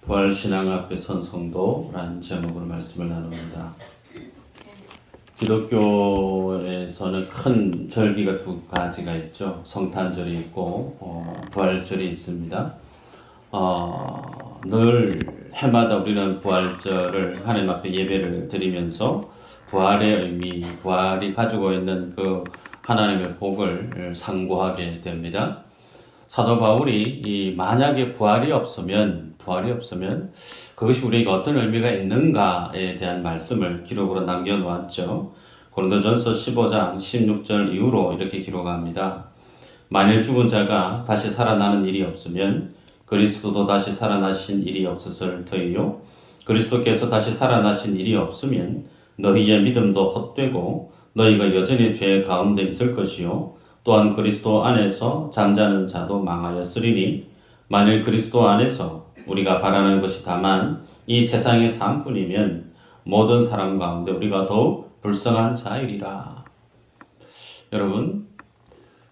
부활신앙 앞에 선 성도라는 제목으로 말씀을 나눕니다. 기독교에서는 큰 절기가 두 가지가 있죠. 성탄절이 있고 부활절이 있습니다. 늘 해마다 우리는 부활절을 하나님 앞에 예배를 드리면서 부활의 의미, 부활이 가지고 있는 그 하나님의 복을 상고하게 됩니다. 사도 바울이 만약에 부활이 없으면 그것이 우리에게 어떤 의미가 있는가에 대한 말씀을 기록으로 남겨놓았죠. 고린도전서 15장 16절 이후로 이렇게 기록합니다. 만일 죽은 자가 다시 살아나는 일이 없으면 그리스도도 다시 살아나신 일이 없었을 터이요. 그리스도께서 다시 살아나신 일이 없으면 너희의 믿음도 헛되고 너희가 여전히 죄 가운데 있을 것이요. 또한 그리스도 안에서 잠자는 자도 망하였으리니 만일 그리스도 안에서 우리가 바라는 것이 다만 이 세상의 삶뿐이면 모든 사람 가운데 우리가 더욱 불쌍한 자이리라. 여러분,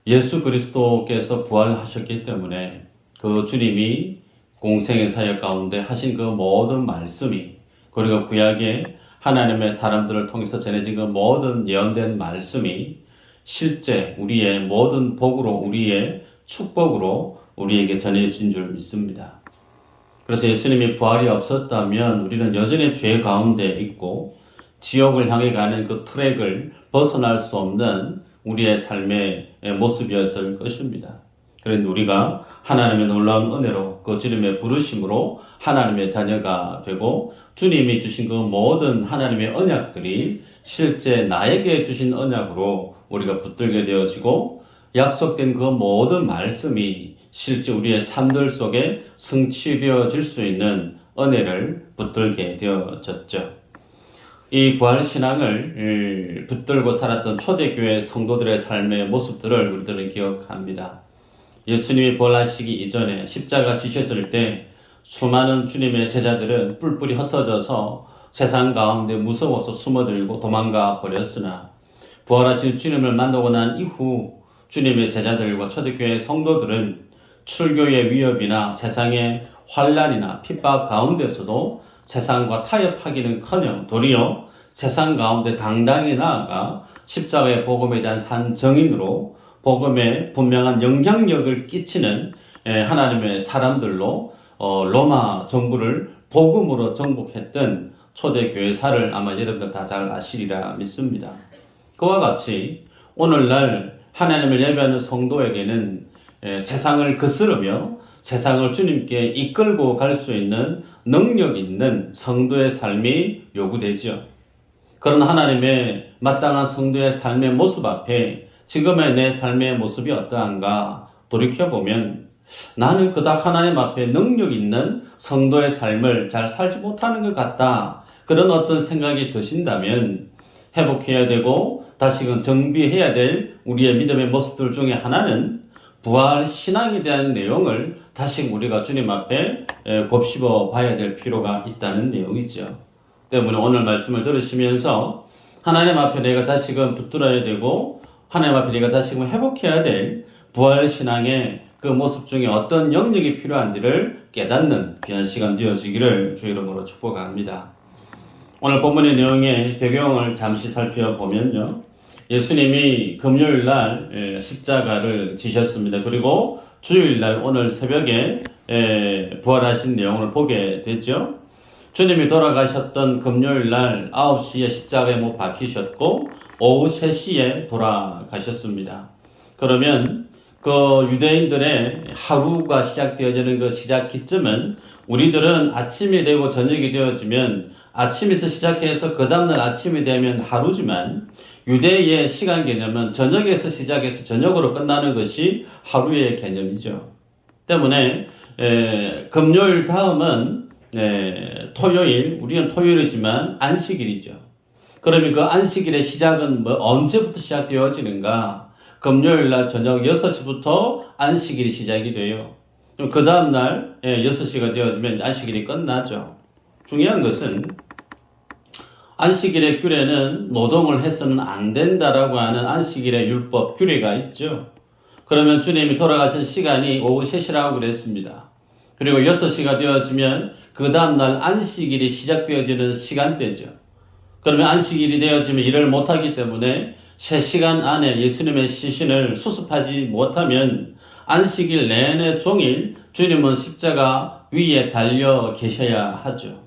예수 그리스도께서 부활하셨기 때문에 그 주님이 공생의 사역 가운데 하신 그 모든 말씀이, 그리고 구약의 하나님의 사람들을 통해서 전해진 그 모든 예언된 말씀이 실제 우리의 모든 복으로, 우리의 축복으로 우리에게 전해진 줄 믿습니다. 그래서 예수님이 부활이 없었다면 우리는 여전히 죄 가운데 있고 지옥을 향해 가는 그 트랙을 벗어날 수 없는 우리의 삶의 모습이었을 것입니다. 그런데 우리가 하나님의 놀라운 은혜로 그 주님의 부르심으로 하나님의 자녀가 되고 주님이 주신 그 모든 하나님의 언약들이 실제 나에게 주신 언약으로 우리가 붙들게 되어지고 약속된 그 모든 말씀이 실제 우리의 삶들 속에 성취되어질 수 있는 은혜를 붙들게 되어졌죠. 이 부활신앙을 붙들고 살았던 초대교회 성도들의 삶의 모습들을 우리들은 기억합니다. 예수님이 부활하시기 이전에 십자가 지셨을 때 수많은 주님의 제자들은 뿔뿔이 흩어져서 세상 가운데 무서워서 숨어들고 도망가 버렸으나 부활하신 주님을 만나고 난 이후 주님의 제자들과 초대교회 성도들은 출교의 위협이나 세상의 환란이나 핍박 가운데서도 세상과 타협하기는커녕 도리어 세상 가운데 당당히 나아가 십자가의 복음에 대한 산 증인으로 복음에 분명한 영향력을 끼치는 하나님의 사람들로 로마 정부를 복음으로 정복했던 초대교회사를 아마 여러분들 다 잘 아시리라 믿습니다. 그와 같이 오늘날 하나님을 예배하는 성도에게는 세상을 거스르며 세상을 주님께 이끌고 갈 수 있는 능력 있는 성도의 삶이 요구되죠. 그런 하나님의 마땅한 성도의 삶의 모습 앞에 지금의 내 삶의 모습이 어떠한가 돌이켜보면 나는 그닥 하나님 앞에 능력 있는 성도의 삶을 잘 살지 못하는 것 같다. 그런 어떤 생각이 드신다면 회복해야 되고 다시금 정비해야 될 우리의 믿음의 모습들 중에 하나는 부활 신앙에 대한 내용을 다시 우리가 주님 앞에 곱씹어 봐야 될 필요가 있다는 내용이죠. 때문에 오늘 말씀을 들으시면서 하나님 앞에 내가 다시금 붙들어야 되고 하나님 앞에 내가 다시금 회복해야 될 부활 신앙의 그 모습 중에 어떤 영역이 필요한지를 깨닫는 귀한 시간 되어지기를 주 이름으로 축복합니다. 오늘 본문의 내용의 배경을 잠시 살펴보면요. 예수님이 금요일날 십자가를 지셨습니다. 그리고 주일날 오늘 새벽에 부활하신 내용을 보게 되죠. 주님이 돌아가셨던 금요일날 9시에 십자가에 못 박히셨고 오후 3시에 돌아가셨습니다. 그러면 그 유대인들의 하루가 시작되어지는 그 시작 기점은 우리들은 아침이 되고 저녁이 되어지면 아침에서 시작해서 그 다음날 아침이 되면 하루지만 유대의 시간 개념은 저녁에서 시작해서 저녁으로 끝나는 것이 하루의 개념이죠. 때문에 금요일 다음은 토요일, 우리는 토요일이지만 안식일이죠. 그러면 그 안식일의 시작은 언제부터 시작되어지는가? 금요일 날 저녁 6시부터 안식일이 시작이 돼요. 그 다음날 6시가 되어지면 안식일이 끝나죠. 중요한 것은 안식일의 규례는 노동을 해서는 안 된다라고 하는 안식일의 율법 규례가 있죠. 그러면 주님이 돌아가신 시간이 오후 3시라고 그랬습니다. 그리고 6시가 되어지면 그 다음날 안식일이 시작되어지는 시간대죠. 그러면 안식일이 되어지면 일을 못하기 때문에 3시간 안에 예수님의 시신을 수습하지 못하면 안식일 내내 종일 주님은 십자가 위에 달려 계셔야 하죠.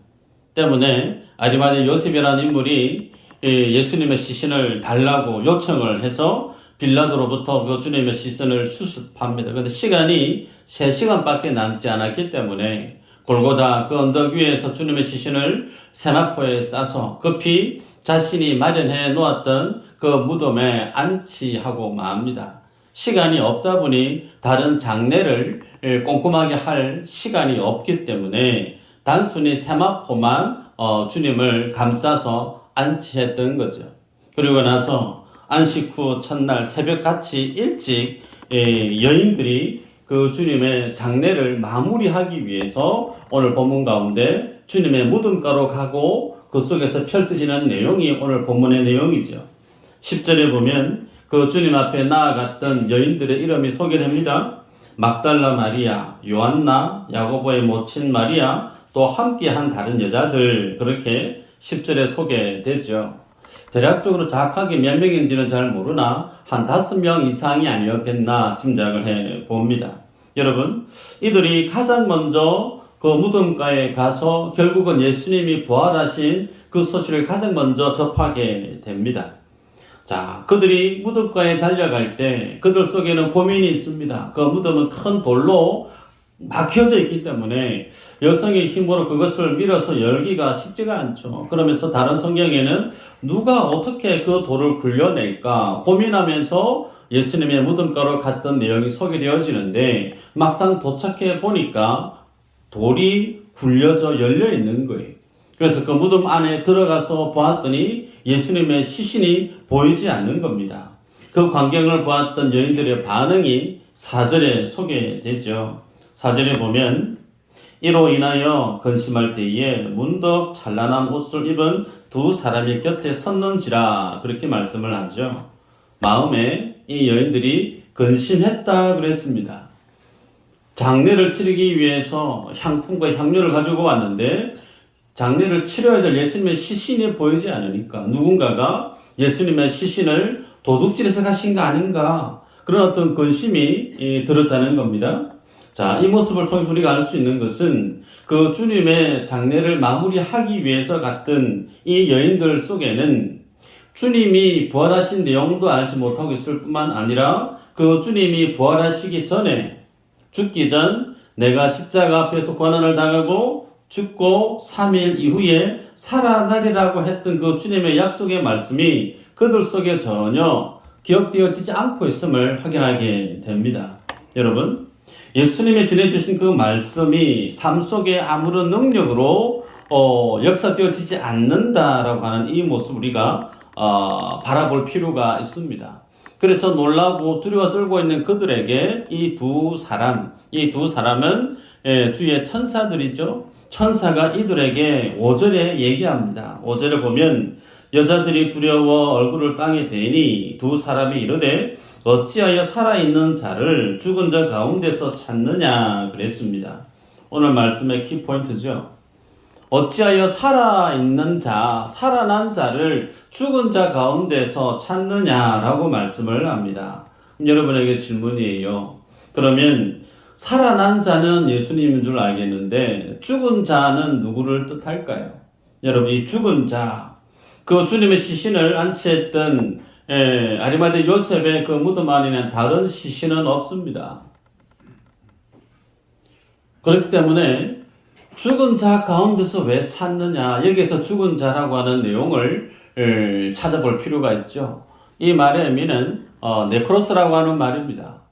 때문에 아리마대 요셉이라는 인물이 예수님의 시신을 달라고 요청을 해서 빌라도로부터 그 주님의 시신을 수습합니다. 그런데 시간이 3시간밖에 남지 않았기 때문에 골고다 그 언덕 위에서 주님의 시신을 세마포에 싸서 급히 자신이 마련해 놓았던 그 무덤에 안치하고 맙니다. 시간이 없다 보니 다른 장례를 꼼꼼하게 할 시간이 없기 때문에 단순히 세마포만 주님을 감싸서 안치했던 거죠. 그리고 나서 안식 후 첫날 새벽같이 일찍 여인들이 그 주님의 장례를 마무리하기 위해서 오늘 본문 가운데 주님의 무덤가로 가고 그 속에서 펼쳐지는 내용이 오늘 본문의 내용이죠. 10절에 보면 그 주님 앞에 나아갔던 여인들의 이름이 소개됩니다. 막달라 마리아, 요한나, 야고보의 모친 마리아, 또 함께한 다른 여자들, 그렇게 10절에 소개되죠. 대략적으로 정확하게 몇 명인지는 잘 모르나 한 5명 이상이 아니었겠나 짐작을 해봅니다. 여러분, 이들이 가장 먼저 그 무덤가에 가서 결국은 예수님이 부활하신 그 소식을 가장 먼저 접하게 됩니다. 자, 그들이 무덤가에 달려갈 때 그들 속에는 고민이 있습니다. 그 무덤은 큰 돌로 막혀져 있기 때문에 여성의 힘으로 그것을 밀어서 열기가 쉽지가 않죠. 그러면서 다른 성경에는 누가 어떻게 그 돌을 굴려낼까 고민하면서 예수님의 무덤가로 갔던 내용이 소개되어지는데 막상 도착해 보니까 돌이 굴려져 열려 있는 거예요. 그래서 그 무덤 안에 들어가서 보았더니 예수님의 시신이 보이지 않는 겁니다. 그 광경을 보았던 여인들의 반응이 4절에 소개되죠. 4절에 보면 이로 인하여 근심할 때에 문득 찬란한 옷을 입은 2사람이 곁에 섰는지라 그렇게 말씀을 하죠. 마음에 이 여인들이 근심했다 그랬습니다. 장례를 치르기 위해서 향품과 향료를 가지고 왔는데 장례를 치러야 될 예수님의 시신이 보이지 않으니까 누군가가 예수님의 시신을 도둑질해서 가신 거 아닌가 그런 어떤 근심이 들었다는 겁니다. 자, 이 모습을 통해서 우리가 알 수 있는 것은 그 주님의 장례를 마무리하기 위해서 갔던 이 여인들 속에는 주님이 부활하신 내용도 알지 못하고 있을 뿐만 아니라 그 주님이 부활하시기 전에 죽기 전 내가 십자가 앞에서 고난을 당하고 죽고 3일 이후에 살아나리라고 했던 그 주님의 약속의 말씀이 그들 속에 전혀 기억되어지지 않고 있음을 확인하게 됩니다. 여러분, 예수님이 전해주신 그 말씀이 삶 속에 아무런 능력으로 역사되어지지 않는다라고 하는 이 모습 우리가 바라볼 필요가 있습니다. 그래서 놀라고 두려워 떨고 있는 그들에게 이 두 사람은 주의 천사들이죠. 천사가 이들에게 5절에 얘기합니다. 5절에 보면 여자들이 두려워 얼굴을 땅에 대니 2사람이 이르되 어찌하여 살아있는 자를 죽은 자 가운데서 찾느냐 그랬습니다. 오늘 말씀의 키포인트죠. 어찌하여 살아있는 자, 살아난 자를 죽은 자 가운데서 찾느냐라고 말씀을 합니다. 여러분에게 질문이에요. 그러면 살아난 자는 예수님인 줄 알겠는데 죽은 자는 누구를 뜻할까요? 여러분, 이 죽은 자, 그 주님의 시신을 안치했던 아리마대 요셉의 그 무덤 안에는 다른 시신은 없습니다. 그렇기 때문에 죽은 자 가운데서 왜 찾느냐, 여기에서 죽은 자라고 하는 내용을 찾아볼 필요가 있죠. 이 말의 의미는 네크로스라고 하는 말입니다.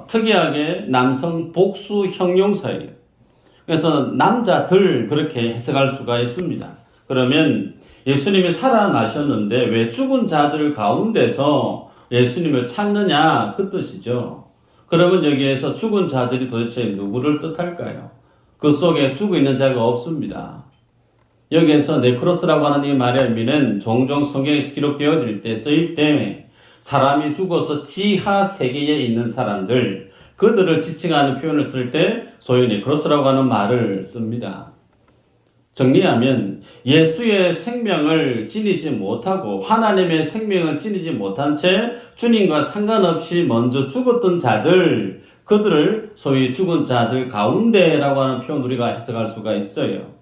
특이하게 남성 복수 형용사예요. 그래서 남자들 그렇게 해석할 수가 있습니다. 그러면 예수님이 살아나셨는데 왜 죽은 자들 가운데서 예수님을 찾느냐 그 뜻이죠. 그러면 여기에서 죽은 자들이 도대체 누구를 뜻할까요? 그 속에 죽어 있는 자가 없습니다. 여기에서 네크로스라고 하는 이 말의 의미는 종종 성경에서 기록되어질 때 쓰일 때 사람이 죽어서 지하 세계에 있는 사람들, 그들을 지칭하는 표현을 쓸 때 소위 네크로스라고 하는 말을 씁니다. 정리하면 예수의 생명을 지니지 못하고 하나님의 생명을 지니지 못한 채 주님과 상관없이 먼저 죽었던 자들, 그들을 소위 죽은 자들 가운데라고 하는 표현을 우리가 해석할 수가 있어요.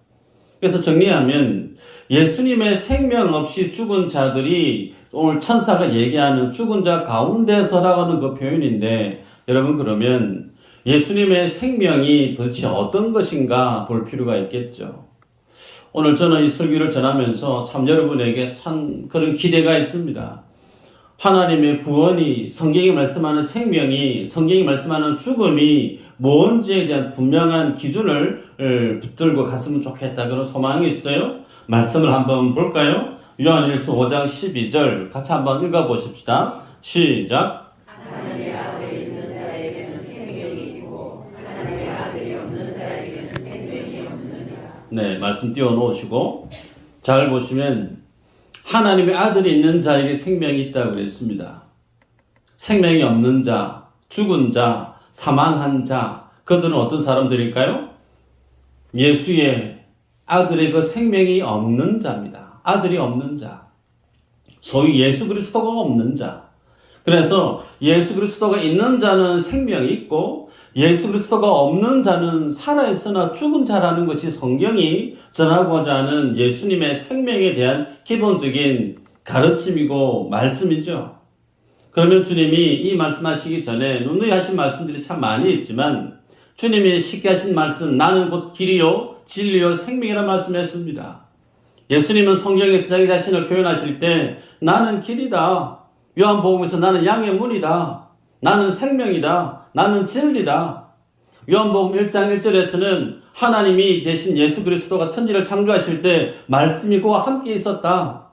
그래서 정리하면 예수님의 생명 없이 죽은 자들이 오늘 천사가 얘기하는 죽은 자 가운데서라고 하는 그 표현인데, 여러분 그러면 예수님의 생명이 도대체 어떤 것인가 볼 필요가 있겠죠. 오늘 저는 이 설교를 전하면서 참 여러분에게 참 그런 기대가 있습니다. 하나님의 구원이, 성경이 말씀하는 생명이, 성경이 말씀하는 죽음이 뭔지에 대한 분명한 기준을 붙들고 갔으면 좋겠다, 그런 소망이 있어요. 말씀을 한번 볼까요? 요한일서 5장 12절 같이 한번 읽어보십시다. 시작. 하나님의 아들이 있는 자에게는 생명이 있고 하나님의 아들이 없는 자에게는 생명이 없느니라. 네, 말씀 띄워놓으시고 잘 보시면 하나님의 아들이 있는 자에게 생명이 있다고 그랬습니다. 생명이 없는 자, 죽은 자, 사망한 자, 그들은 어떤 사람들일까요? 예수의 아들의 그 생명이 없는 자입니다. 아들이 없는 자. 소위 예수 그리스도가 없는 자. 그래서 예수 그리스도가 있는 자는 생명이 있고 예수 그리스도가 없는 자는 살아있으나 죽은 자라는 것이 성경이 전하고자 하는 예수님의 생명에 대한 기본적인 가르침이고 말씀이죠. 그러면 주님이 이 말씀하시기 전에 누누이 하신 말씀들이 참 많이 있지만 주님이 쉽게 하신 말씀, 나는 곧 길이요 진리요 생명이라는 말씀했습니다. 예수님은 성경에서 자기 자신을 표현하실 때 나는 길이다. 요한복음에서 나는 양의 문이다. 나는 생명이다. 나는 진리다. 요한복음 1장 1절에서는 하나님이 대신 예수 그리스도가 천지를 창조하실 때 말씀이 그와 함께 있었다.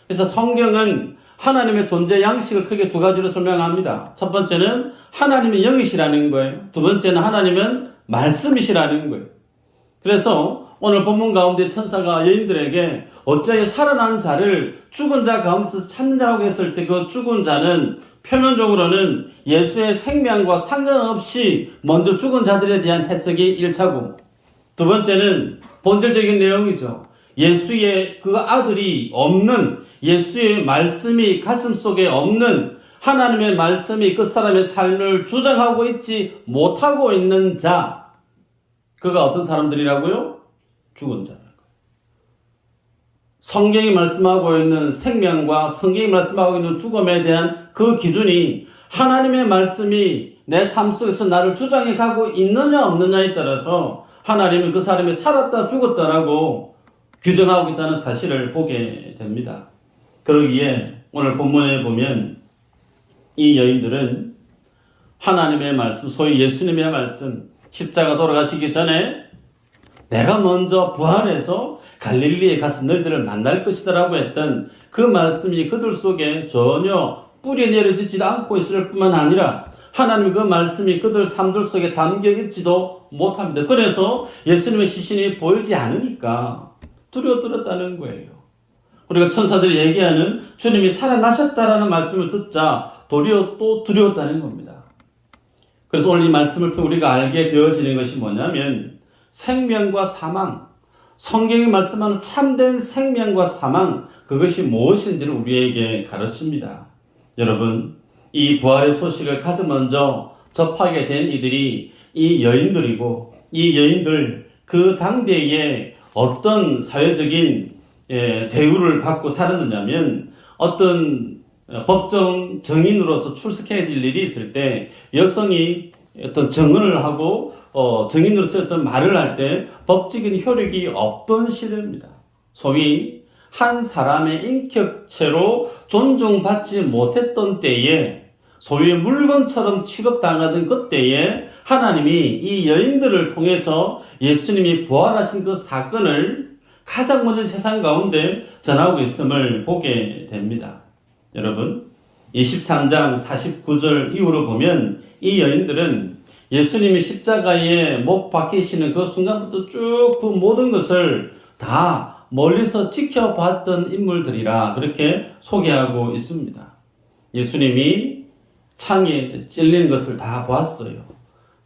그래서 성경은 하나님의 존재 양식을 크게 두 가지로 설명합니다. 첫 번째는 하나님이 영이시라는 거예요. 두 번째는 하나님은 말씀이시라는 거예요. 그래서 오늘 본문 가운데 천사가 여인들에게 어찌하여 살아난 자를 죽은 자 가운데서 찾느냐고 했을 때 그 죽은 자는 표면적으로는 예수의 생명과 상관없이 먼저 죽은 자들에 대한 해석이 1차고, 두 번째는 본질적인 내용이죠. 예수의 그 아들이 없는, 예수의 말씀이 가슴 속에 없는, 하나님의 말씀이 그 사람의 삶을 주장하고 있지 못하고 있는 자, 그가 어떤 사람들이라고요? 죽은 자. 성경이 말씀하고 있는 생명과 성경이 말씀하고 있는 죽음에 대한 그 기준이 하나님의 말씀이 내 삶 속에서 나를 주장해 가고 있느냐 없느냐에 따라서 하나님은 그 사람이 살았다 죽었다라고 규정하고 있다는 사실을 보게 됩니다. 그러기에 오늘 본문에 보면 이 여인들은 하나님의 말씀, 소위 예수님의 말씀, 십자가 돌아가시기 전에 내가 먼저 부활해서 갈릴리에 가서 너희들을 만날 것이다라고 했던 그 말씀이 그들 속에 전혀 뿌리 내려지지 않고 있을 뿐만 아니라 하나님 그 말씀이 그들 삶들 속에 담겨 있지도 못합니다. 그래서 예수님의 시신이 보이지 않으니까 두려웠다는 거예요. 우리가 천사들이 얘기하는 주님이 살아나셨다라는 말씀을 듣자 도리어 또 두려웠다는 겁니다. 그래서 오늘 이 말씀을 통해 우리가 알게 되어지는 것이 뭐냐면 생명과 사망, 성경이 말씀하는 참된 생명과 사망, 그것이 무엇인지를 우리에게 가르칩니다. 여러분, 이 부활의 소식을 가장 먼저 접하게 된 이들이 이 여인들이고, 이 여인들 그 당대에 어떤 사회적인 대우를 받고 살았느냐면, 어떤 법정 증인으로서 출석해야 될 일이 있을 때 여성이 어떤 증언을 하고 증인으로서 어떤 말을 할 때 법적인 효력이 없던 시대입니다. 소위 한 사람의 인격체로 존중받지 못했던 때에 소위 물건처럼 취급당하던 그때에 하나님이 이 여인들을 통해서 예수님이 부활하신 그 사건을 가장 먼저 세상 가운데 전하고 있음을 보게 됩니다. 여러분, 23장 49절 이후로 보면 이 여인들은 예수님이 십자가에 못 박히시는 그 순간부터 쭉 그 모든 것을 다 멀리서 지켜봤던 인물들이라 그렇게 소개하고 있습니다. 예수님이 창에 찔리는 것을 다 보았어요.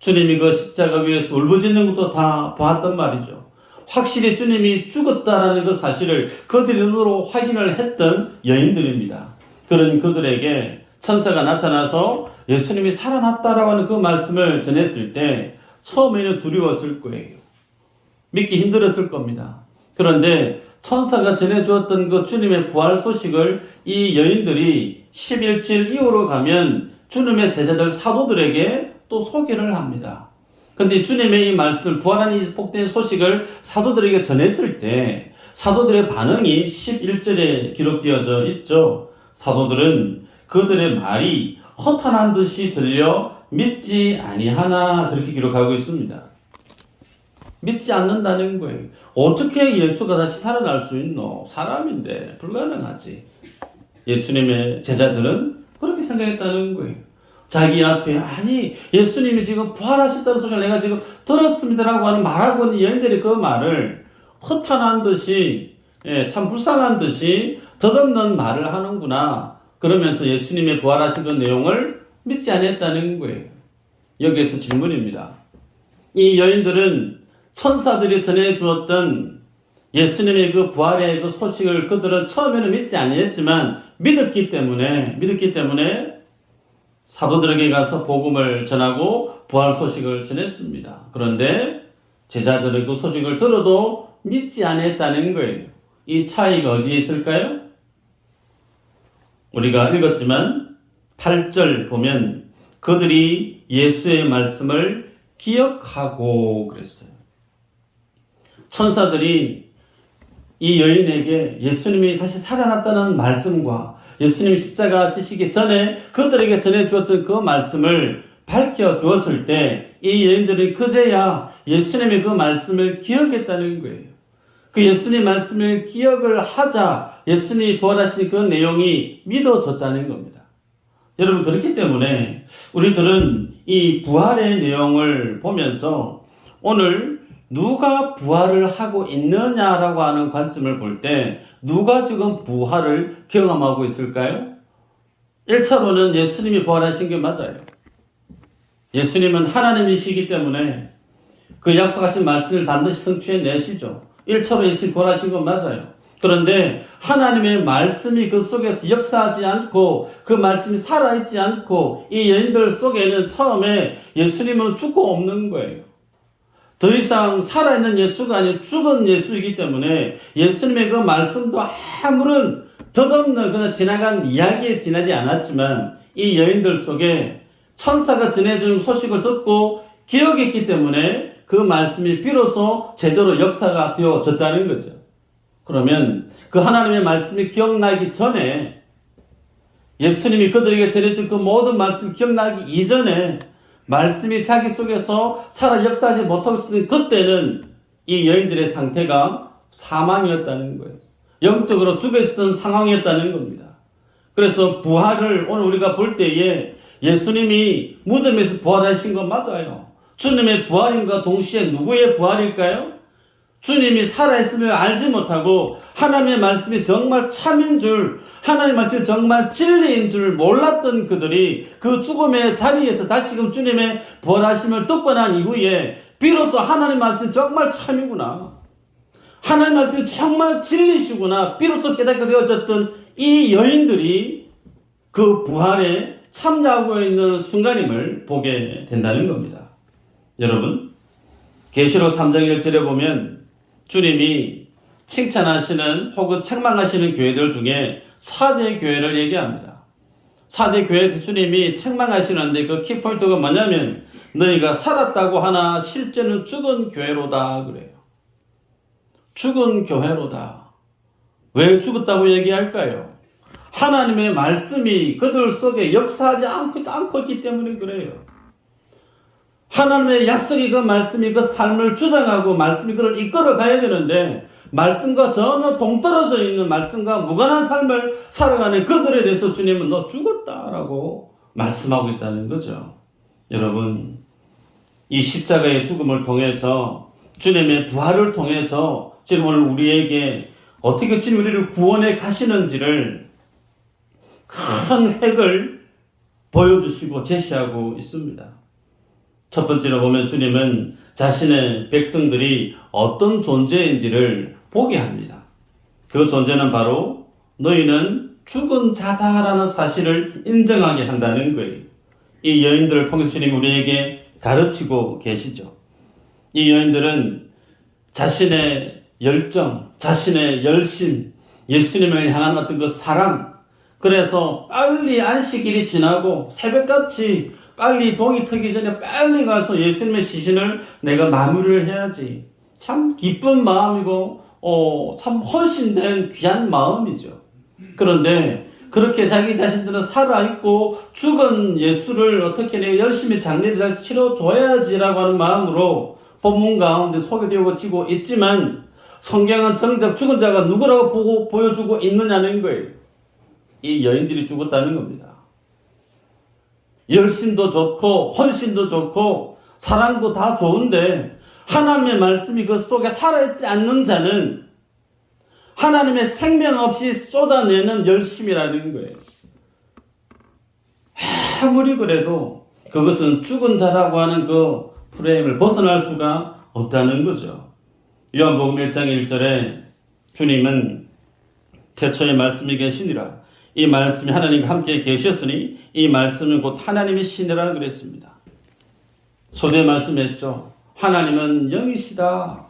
주님이 그 십자가 위에서 울부짖는 것도 다 보았단 말이죠. 확실히 주님이 죽었다라는 그 사실을 그들의 눈으로 확인을 했던 여인들입니다. 그런 그들에게 천사가 나타나서 예수님이 살아났다라고 하는 그 말씀을 전했을 때 처음에는 두려웠을 거예요. 믿기 힘들었을 겁니다. 그런데 천사가 전해주었던 그 주님의 부활 소식을 이 여인들이 11절 이후로 가면 주님의 제자들 사도들에게 또 소개를 합니다. 근데 주님의 이 말씀, 부활한 이 복된 소식을 사도들에게 전했을 때 사도들의 반응이 11절에 기록되어져 있죠. 사도들은 그들의 말이 허탄한 듯이 들려 믿지 아니하나 그렇게 기록하고 있습니다. 믿지 않는다는 거예요. 어떻게 예수가 다시 살아날 수 있노? 사람인데 불가능하지. 예수님의 제자들은 그렇게 생각했다는 거예요. 자기 앞에 아니 예수님이 지금 부활하셨다는 소식을 내가 지금 들었습니다라고 하는 말하고 있는 여인들이 그 말을 허탄한 듯이 참 불쌍한 듯이 덧없는 말을 하는구나. 그러면서 예수님의 부활하신 그 내용을 믿지 않았다는 거예요. 여기에서 질문입니다. 이 여인들은 천사들이 전해주었던 예수님의 그 부활의 그 소식을 그들은 처음에는 믿지 아니했지만 믿었기 때문에 사도들에게 가서 복음을 전하고 부활 소식을 전했습니다. 그런데 제자들의 그 소식을 들어도 믿지 않았다는 거예요. 이 차이가 어디에 있을까요? 우리가 읽었지만 8절 보면 그들이 예수의 말씀을 기억하고 그랬어요. 천사들이 이 여인에게 예수님이 다시 살아났다는 말씀과 예수님이 십자가 지시기 전에 그들에게 전해주었던 그 말씀을 밝혀주었을 때 이 여인들은 그제야 예수님의 그 말씀을 기억했다는 거예요. 그 예수님 말씀을 기억을 하자 예수님이 부활하신 그 내용이 믿어졌다는 겁니다. 여러분 그렇기 때문에 우리들은 이 부활의 내용을 보면서 오늘 누가 부활을 하고 있느냐라고 하는 관점을 볼 때 누가 지금 부활을 경험하고 있을까요? 1차로는 예수님이 부활하신 게 맞아요. 예수님은 하나님이시기 때문에 그 약속하신 말씀을 반드시 성취해내시죠. 1차로 예수님이 부활하신 건 맞아요. 그런데 하나님의 말씀이 그 속에서 역사하지 않고 그 말씀이 살아있지 않고 이 여인들 속에는 처음에 예수님은 죽고 없는 거예요. 더 이상 살아있는 예수가 아니라 죽은 예수이기 때문에 예수님의 그 말씀도 아무런 덧없는 그냥 지나간 이야기에 지나지 않았지만 이 여인들 속에 천사가 전해주는 소식을 듣고 기억했기 때문에 그 말씀이 비로소 제대로 역사가 되어졌다는 거죠. 그러면 그 하나님의 말씀이 기억나기 전에 예수님이 그들에게 전했던 그 모든 말씀이 기억나기 이전에 말씀이 자기 속에서 살아 역사하지 못하고 있었던 그때는 이 여인들의 상태가 사망이었다는 거예요. 영적으로 죽어 있었던 상황이었다는 겁니다. 그래서 부활을 오늘 우리가 볼 때에 예수님이 무덤에서 부활하신 건 맞아요. 주님의 부활인과 동시에 누구의 부활일까요? 주님이 살아있음을 알지 못하고 하나님의 말씀이 정말 참인 줄, 하나님의 말씀이 정말 진리인 줄 몰랐던 그들이 그 죽음의 자리에서 다시금 주님의 부활하심을 듣고 난 이후에 비로소 하나님의 말씀이 정말 참이구나, 하나님의 말씀이 정말 진리시구나 비로소 깨닫게 되어졌던 이 여인들이 그 부활에 참여하고 있는 순간임을 보게 된다는 겁니다. 여러분, 계시록 3장 1절에 보면 주님이 칭찬하시는 혹은 책망하시는 교회들 중에 4대 교회를 얘기합니다. 4대 교회 주님이 책망하시는데 그 키포인트가 뭐냐면 너희가 살았다고 하나 실제는 죽은 교회로다 그래요. 죽은 교회로다. 왜 죽었다고 얘기할까요? 하나님의 말씀이 그들 속에 역사하지 않고 있기 때문에 그래요. 하나님의 약속이 그 말씀이 그 삶을 주장하고 말씀이 그를 이끌어 가야 되는데 말씀과 전혀 동떨어져 있는 말씀과 무관한 삶을 살아가는 그들에 대해서 주님은 너 죽었다라고 말씀하고 있다는 거죠. 여러분, 이 십자가의 죽음을 통해서 주님의 부활을 통해서 지금 오늘 우리에게 어떻게 주님 우리를 구원해 가시는지를 큰 획을 보여주시고 제시하고 있습니다. 첫 번째로 보면 주님은 자신의 백성들이 어떤 존재인지를 보게 합니다. 그 존재는 바로 너희는 죽은 자다라는 사실을 인정하게 한다는 거예요. 이 여인들을 통해서 주님이 우리에게 가르치고 계시죠. 이 여인들은 자신의 열정, 자신의 열심, 예수님을 향한 어떤 그 사랑, 그래서 빨리 안식일이 지나고 새벽같이 빨리 동이 트기 전에 빨리 가서 예수님의 시신을 내가 마무리를 해야지. 참 기쁜 마음이고 참 헌신된 귀한 마음이죠. 그런데 그렇게 자기 자신들은 살아있고 죽은 예수를 어떻게 내가 열심히 장례를 잘 치러줘야지라고 하는 마음으로 본문 가운데 소개되어지고 있지만 성경은 정작 죽은 자가 누구라고 보여주고 있느냐는 거예요. 이 여인들이 죽었다는 겁니다. 열심도 좋고 헌신도 좋고 사랑도 다 좋은데 하나님의 말씀이 그 속에 살아있지 않는 자는 하나님의 생명 없이 쏟아내는 열심이라는 거예요. 아무리 그래도 그것은 죽은 자라고 하는 그 프레임을 벗어날 수가 없다는 거죠. 요한복음 1장 1절에 주님은 태초에 말씀이 계시니라. 이 말씀이 하나님과 함께 계셨으니 이 말씀은 곧 하나님의 신이라 그랬습니다. 소대 말씀했죠. 하나님은 영이시다.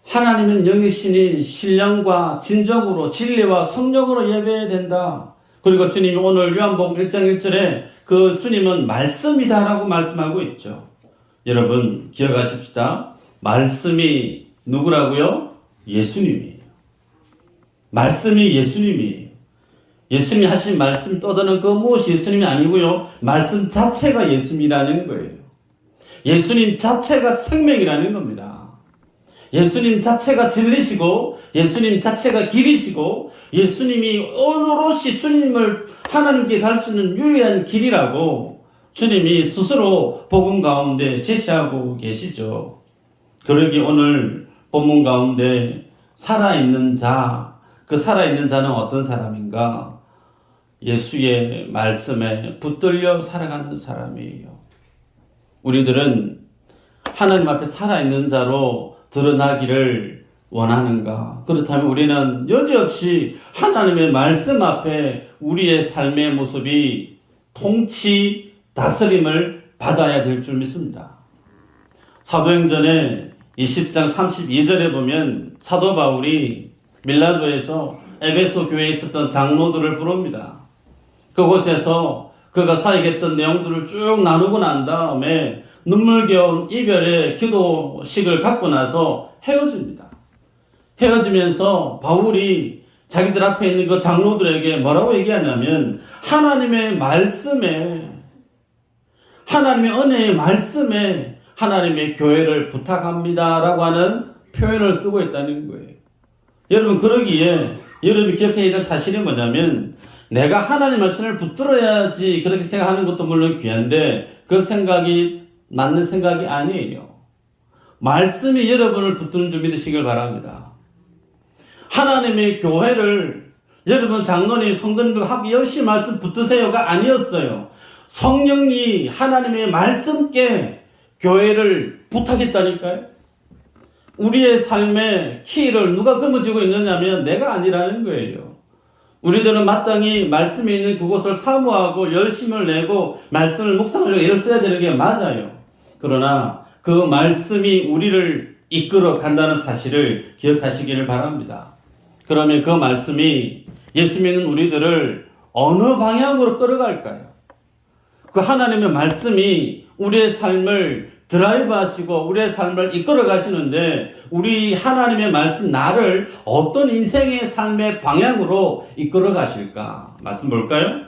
하나님은 영이시니 신령과 진정으로 진리와 성령으로 예배해야 된다. 그리고 주님이 오늘 요한복음 1장 1절에 그 주님은 말씀이다라고 말씀하고 있죠. 여러분 기억하십시다. 말씀이 누구라고요? 예수님이에요. 말씀이 예수님이에요. 예수님이 하신 말씀 떠드는 그 무엇이 예수님이 아니고요. 말씀 자체가 예수님이라는 거예요. 예수님 자체가 생명이라는 겁니다. 예수님 자체가 진리시고 예수님 자체가 길이시고 예수님이 오롯이 주님을 하나님께 갈 수 있는 유일한 길이라고 주님이 스스로 복음 가운데 제시하고 계시죠. 그러기 오늘 본문 가운데 살아있는 자, 그 살아있는 자는 어떤 사람인가? 예수의 말씀에 붙들려 살아가는 사람이에요. 우리들은 하나님 앞에 살아있는 자로 드러나기를 원하는가? 그렇다면 우리는 여지없이 하나님의 말씀 앞에 우리의 삶의 모습이 통치, 다스림을 받아야 될 줄 믿습니다. 사도행전의 20장 32절에 보면 사도 바울이 밀라도에서 에베소 교회에 있었던 장로들을 부릅니다. 그곳에서 그가 사역했던 내용들을 쭉 나누고 난 다음에 눈물겨운 이별의 기도식을 갖고 나서 헤어집니다. 헤어지면서 바울이 자기들 앞에 있는 그 장로들에게 뭐라고 얘기하냐면 하나님의 말씀에, 하나님의 은혜의 말씀에 하나님의 교회를 부탁합니다 라고 하는 표현을 쓰고 있다는 거예요. 여러분 그러기에 여러분이 기억해야 될 사실이 뭐냐면 내가 하나님 말씀을 붙들어야지 그렇게 생각하는 것도 물론 귀한데 그 생각이 맞는 생각이 아니에요. 말씀이 여러분을 붙드는 줄 믿으시길 바랍니다. 하나님의 교회를 여러분 장로님 성도님들 하기 열심히 말씀 붙드세요가 아니었어요. 성령이 하나님의 말씀께 교회를 부탁했다니까요. 우리의 삶의 키를 누가 거머쥐고 있느냐면 내가 아니라는 거예요. 우리들은 마땅히 말씀이 있는 그곳을 사모하고 열심을 내고 말씀을 묵상하려고 애를 써야 되는 게 맞아요. 그러나 그 말씀이 우리를 이끌어 간다는 사실을 기억하시기를 바랍니다. 그러면 그 말씀이 예수 믿는 우리들을 어느 방향으로 끌어갈까요? 그 하나님의 말씀이 우리의 삶을 드라이브 하시고 우리의 삶을 이끌어 가시는데 우리 하나님의 말씀 나를 어떤 인생의 삶의 방향으로 이끌어 가실까? 말씀 볼까요?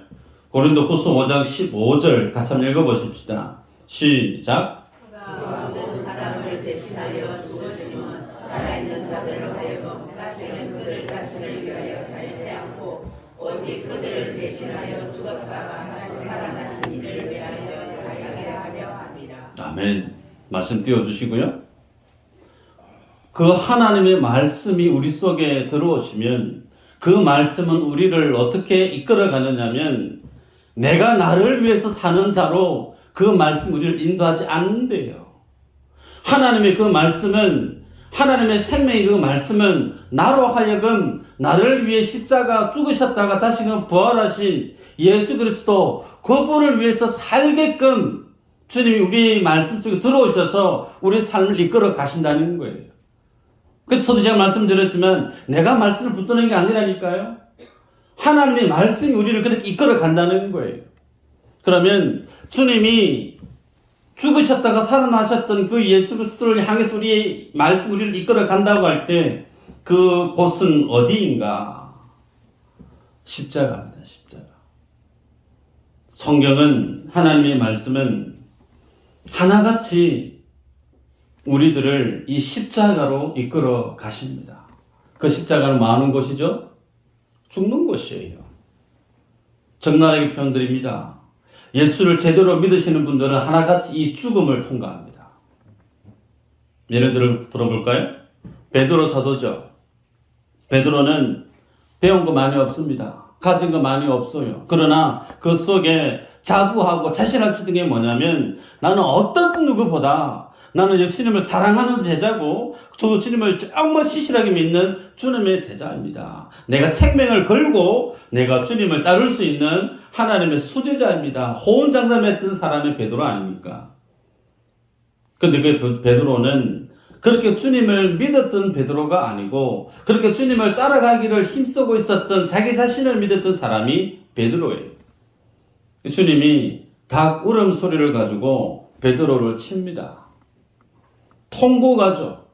고린도후서 5장 15절 같이 한번 읽어보십시다. 시작. 모든 사람을 대신하여 죽으심은 살아있는 자들로 하여금 다시는 그들 자신을 위하여 살지 않고 오직 그들을 대신하여 죽었다가 다시 살아나신 이를 위하여 살게 하려 함이라. 아멘. 말씀 띄워주시고요. 그 하나님의 말씀이 우리 속에 들어오시면 그 말씀은 우리를 어떻게 이끌어 가느냐면 내가 나를 위해서 사는 자로 그 말씀 우리를 인도하지 않는데요. 하나님의 그 말씀은, 하나님의 생명의 그 말씀은 나로 하여금 나를 위해 십자가 죽으셨다가 다시금 부활하신 예수 그리스도 그분을 위해서 살게끔 주님이 우리 말씀 속에 들어오셔서 우리 삶을 이끌어 가신다는 거예요. 그래서 저도 제가 말씀드렸지만 내가 말씀을 붙드는 게 아니라니까요. 하나님의 말씀이 우리를 그렇게 이끌어 간다는 거예요. 그러면 주님이 죽으셨다가 살아나셨던 그 예수 그리스도를 향해서 우리의 말씀 우리를 이끌어 간다고 할 때 그 곳은 어디인가? 십자가입니다. 십자가. 성경은, 하나님의 말씀은 하나같이 우리들을 이 십자가로 이끌어 가십니다. 그 십자가는 뭐 하는 곳이죠? 죽는 곳이에요. 적나라하게 표현드립니다. 예수를 제대로 믿으시는 분들은 하나같이 이 죽음을 통과합니다. 예를 들어볼까요? 베드로 사도죠. 베드로는 배운 거 많이 없습니다. 가진 거 많이 없어요. 그러나 그 속에 자부하고 자신할 수 있는 게 뭐냐면 나는 어떤 누구보다 나는 예수님을 사랑하는 제자고 저 주님을 정말 시실하게 믿는 주님의 제자입니다. 내가 생명을 걸고 내가 주님을 따를 수 있는 하나님의 수제자입니다. 호언장담했던 사람이 베드로 아닙니까? 근데 그 베드로는 그렇게 주님을 믿었던 베드로가 아니고 그렇게 주님을 따라가기를 힘쓰고 있었던 자기 자신을 믿었던 사람이 베드로예요. 주님이 닭 울음소리를 가지고 베드로를 칩니다. 통곡하죠.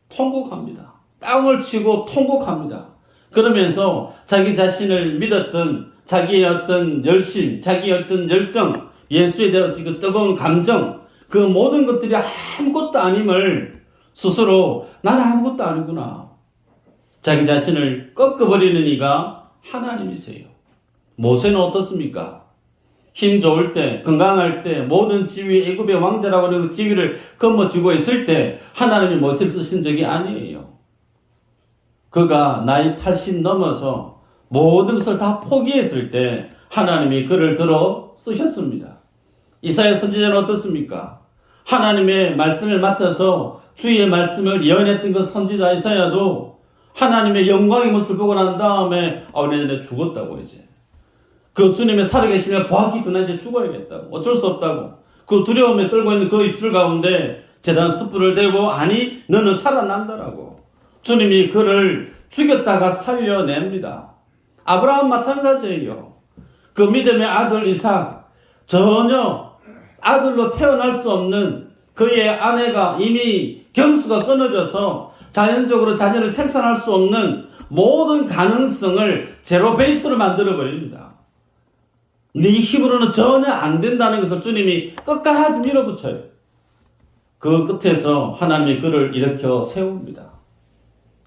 통곡합니다. 땅을 치고 통곡합니다. 그러면서 자기 자신을 믿었던 자기의 어떤 열심, 자기의 어떤 열정, 예수에 대한 그 뜨거운 감정, 그 모든 것들이 아무것도 아님을 스스로 나는 아무것도 아니구나. 자기 자신을 꺾어버리는 이가 하나님이세요. 모세는 어떻습니까? 힘 좋을 때, 건강할 때, 모든 지위, 애굽의 왕자라고 하는 그 지위를 거머쥐고 있을 때 하나님이 모세를 쓰신 적이 아니에요. 그가 나이 80 넘어서 모든 것을 다 포기했을 때 하나님이 그를 들어 쓰셨습니다. 이사야 선지자는 어떻습니까? 하나님의 말씀을 맡아서 주의 말씀을 예언했던 그 선지자 이사야도 하나님의 영광의 모습을 보고 난 다음에 얼마 전에 죽었다고 이제. 그 주님의 살아계심을 보았기 때문에 이제 죽어야겠다고. 어쩔 수 없다고. 그 두려움에 떨고 있는 그 입술 가운데 제단 숯불을 대고 아니 너는 살아난다라고. 주님이 그를 죽였다가 살려냅니다. 아브라함 마찬가지예요. 그 믿음의 아들 이삭 전혀 아들로 태어날 수 없는 그의 아내가 이미 경수가 끊어져서 자연적으로 자녀를 생산할 수 없는 모든 가능성을 제로 베이스로 만들어버립니다. 네 힘으로는 전혀 안 된다는 것을 주님이 끝까지 밀어붙여요. 그 끝에서 하나님이 그를 일으켜 세웁니다.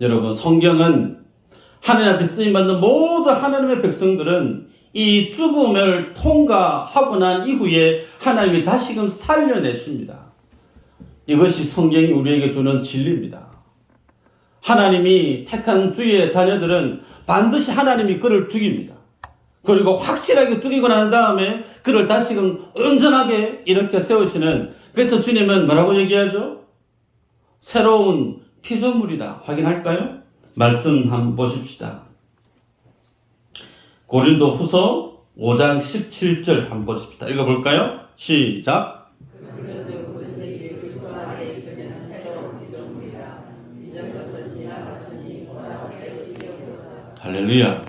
여러분, 성경은 하나님 앞에 쓰임받는 모든 하나님의 백성들은 이 죽음을 통과하고 난 이후에 하나님이 다시금 살려내십니다. 이것이 성경이 우리에게 주는 진리입니다. 하나님이 택한 주의 자녀들은 반드시 하나님이 그를 죽입니다. 그리고 확실하게 죽이고 난 다음에 그를 다시금 온전하게 일으켜 세우시는, 그래서 주님은 뭐라고 얘기하죠? 새로운 피조물이다. 확인할까요? 말씀 한번 보십시다. 고린도 후서 5장 17절 한번 보십시다. 읽어볼까요? 시작. 할렐루야.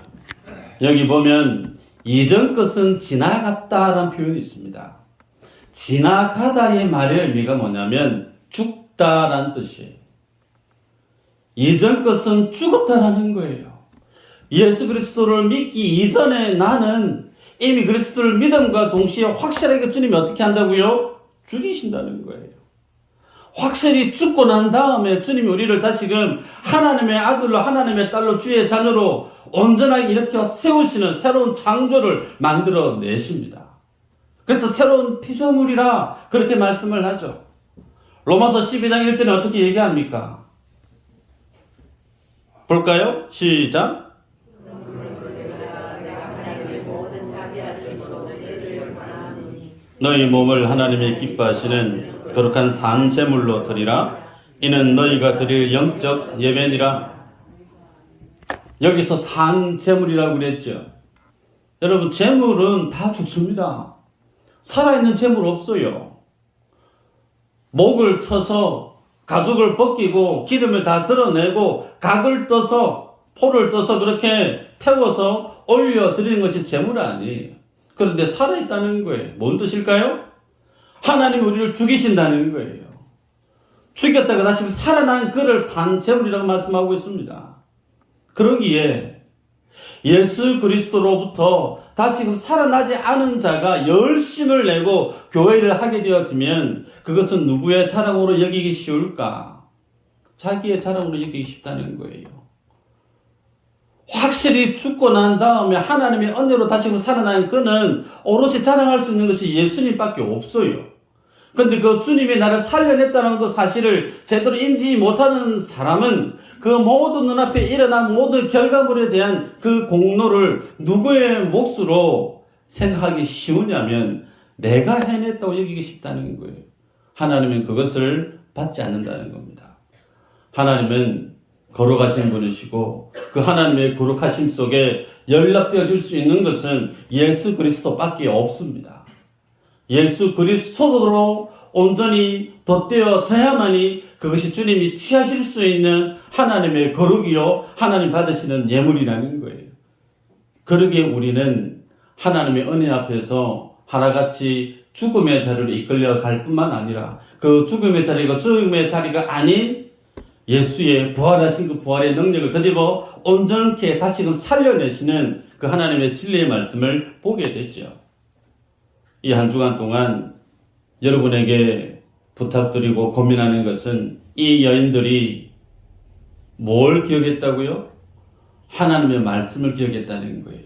여기 보면 이전 것은 지나갔다라는 표현이 있습니다. 지나가다의 말의 의미가 뭐냐면 죽다라는 뜻이에요. 이전 것은 죽었다라는 거예요. 예수 그리스도를 믿기 이전에 나는 이미 그리스도를 믿음과 동시에 확실하게 주님이 어떻게 한다고요? 죽이신다는 거예요. 확실히 죽고 난 다음에 주님이 우리를 다시금 하나님의 아들로 하나님의 딸로 주의 자녀로 온전하게 일으켜 세우시는 새로운 창조를 만들어 내십니다. 그래서 새로운 피조물이라 그렇게 말씀을 하죠. 로마서 12장 1절에 어떻게 얘기합니까? 볼까요? 시작. 너희 몸을 하나님의 기뻐하시는 거룩한 산 제물로 드리라. 이는 너희가 드릴 영적 예배니라. 여기서 산 제물이라고 그랬죠. 여러분, 제물은 다 죽습니다. 살아있는 제물 없어요. 목을 쳐서 가죽을 벗기고 기름을 다 드러내고 각을 떠서 포를 떠서 그렇게 태워서 올려드리는 것이 제물 아니에요. 그런데 살아있다는 거예요. 뭔 뜻일까요? 하나님이 우리를 죽이신다는 거예요. 죽였다가 다시 살아난 그를 산 제물이라고 말씀하고 있습니다. 그러기에 예수 그리스도로부터 다시금 살아나지 않은 자가 열심을 내고 교회를 하게 되어지면 그것은 누구의 자랑으로 여기기 쉬울까? 자기의 자랑으로 여기기 쉽다는 거예요. 확실히 죽고 난 다음에 하나님의 은혜로 다시금 살아난 그는 오롯이 자랑할 수 있는 것이 예수님밖에 없어요. 그런데 그 주님이 나를 살려냈다는 그 사실을 제대로 인지 못하는 사람은 그 모든 눈앞에 일어난 모든 결과물에 대한 그 공로를 누구의 몫으로 생각하기 쉬우냐면 내가 해냈다고 여기기 쉽다는 거예요. 하나님은 그것을 받지 않는다는 겁니다. 하나님은 거룩하신 분이시고 그 하나님의 거룩하심 속에 연락되어질 수 있는 것은 예수 그리스도밖에 없습니다. 예수 그리스도로 온전히 덧대어져야만이 그것이 주님이 취하실 수 있는 하나님의 거룩이요 하나님 받으시는 예물이라는 거예요. 그러기에 우리는 하나님의 은혜 앞에서 하나같이 죽음의 자리로 이끌려 갈 뿐만 아니라 그 죽음의 자리가 아닌 예수의 부활하신 그 부활의 능력을 더디어 온전케 다시금 살려내시는 그 하나님의 진리의 말씀을 보게 되죠. 이 한 주간 동안 여러분에게 부탁드리고 고민하는 것은 이 여인들이 뭘 기억했다고요? 하나님의 말씀을 기억했다는 거예요.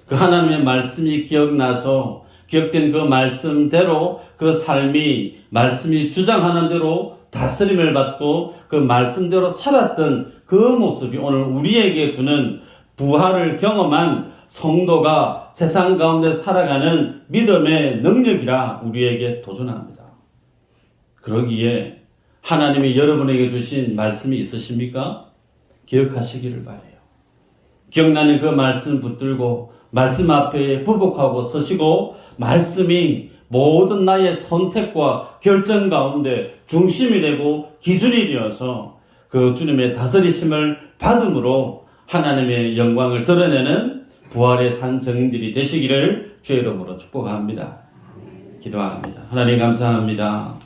그 하나님의 말씀이 기억나서 기억된 그 말씀대로 그 삶이 말씀이 주장하는 대로 다스림을 받고 그 말씀대로 살았던 그 모습이 오늘 우리에게 주는 부활을 경험한 성도가 세상 가운데 살아가는 믿음의 능력이라 우리에게 도전합니다. 그러기에 하나님이 여러분에게 주신 말씀이 있으십니까? 기억하시기를 바라요. 기억나는 그 말씀을 붙들고 말씀 앞에 부복하고 서시고 말씀이 모든 나의 선택과 결정 가운데 중심이 되고 기준이 되어서 그 주님의 다스리심을 받음으로 하나님의 영광을 드러내는 부활의 산 증인들이 되시기를 주의 이름으로 축복합니다. 기도합니다. 하나님 감사합니다.